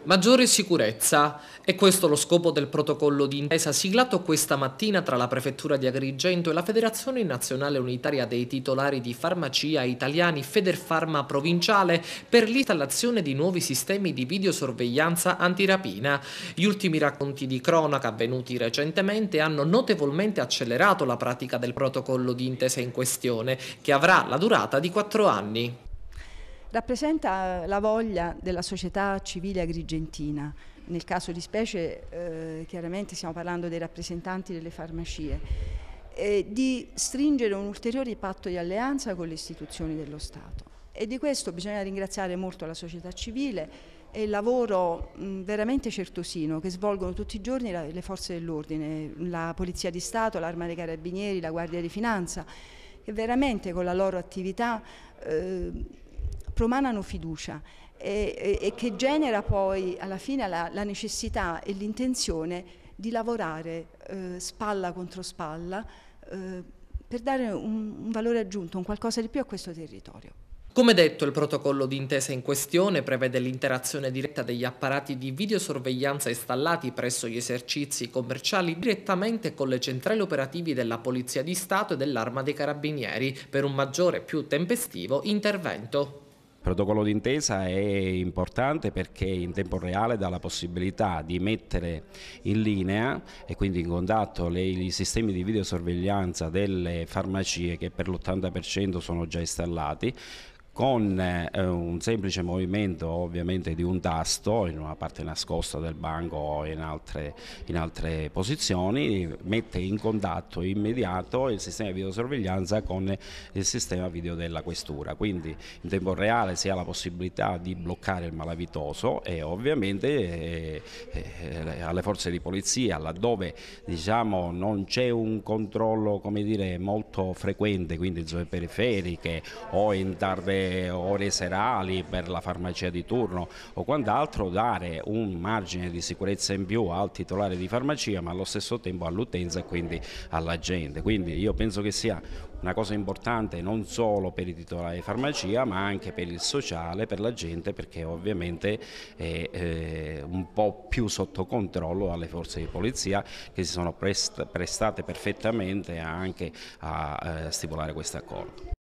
Maggiore sicurezza. È questo lo scopo del protocollo d'intesa siglato questa mattina tra la Prefettura di Agrigento e la Federazione Nazionale Unitaria dei Titolari di Farmacia Italiani Federfarma Provinciale per l'installazione di nuovi sistemi di videosorveglianza antirapina. Gli ultimi racconti di cronaca avvenuti recentemente hanno notevolmente accelerato la pratica del protocollo d'intesa in questione, che avrà la durata di 4 anni. Rappresenta la voglia della società civile agrigentina, nel caso di specie chiaramente stiamo parlando dei rappresentanti delle farmacie, di stringere un ulteriore patto di alleanza con le istituzioni dello Stato. E di questo bisogna ringraziare molto la società civile e il lavoro veramente certosino che svolgono tutti i giorni le forze dell'ordine, la Polizia di Stato, l'Arma dei Carabinieri, la Guardia di Finanza, che veramente con la loro attività promanano fiducia e che genera poi alla fine la necessità e l'intenzione di lavorare spalla contro spalla per dare un valore aggiunto, un qualcosa di più a questo territorio. Come detto, il protocollo d'intesa in questione prevede l'interazione diretta degli apparati di videosorveglianza installati presso gli esercizi commerciali direttamente con le centrali operativi della Polizia di Stato e dell'Arma dei Carabinieri per un maggiore e più tempestivo intervento. Il protocollo d'intesa è importante perché in tempo reale dà la possibilità di mettere in linea e quindi in contatto i sistemi di videosorveglianza delle farmacie che per l'80% sono già installati, con un semplice movimento ovviamente di un tasto in una parte nascosta del banco o in altre posizioni, mette in contatto immediato il sistema di videosorveglianza con il sistema video della questura, quindi in tempo reale si ha la possibilità di bloccare il malavitoso e ovviamente alle forze di polizia, laddove diciamo non c'è un controllo, come dire, molto frequente, quindi zone periferiche o in tarde ore serali per la farmacia di turno o quant'altro, dare un margine di sicurezza in più al titolare di farmacia ma allo stesso tempo all'utenza e quindi alla gente. Quindi io penso che sia una cosa importante non solo per i titolari di farmacia ma anche per il sociale, per la gente, perché ovviamente è un po' più sotto controllo alle forze di polizia che si sono prestate perfettamente anche a stipulare questo accordo.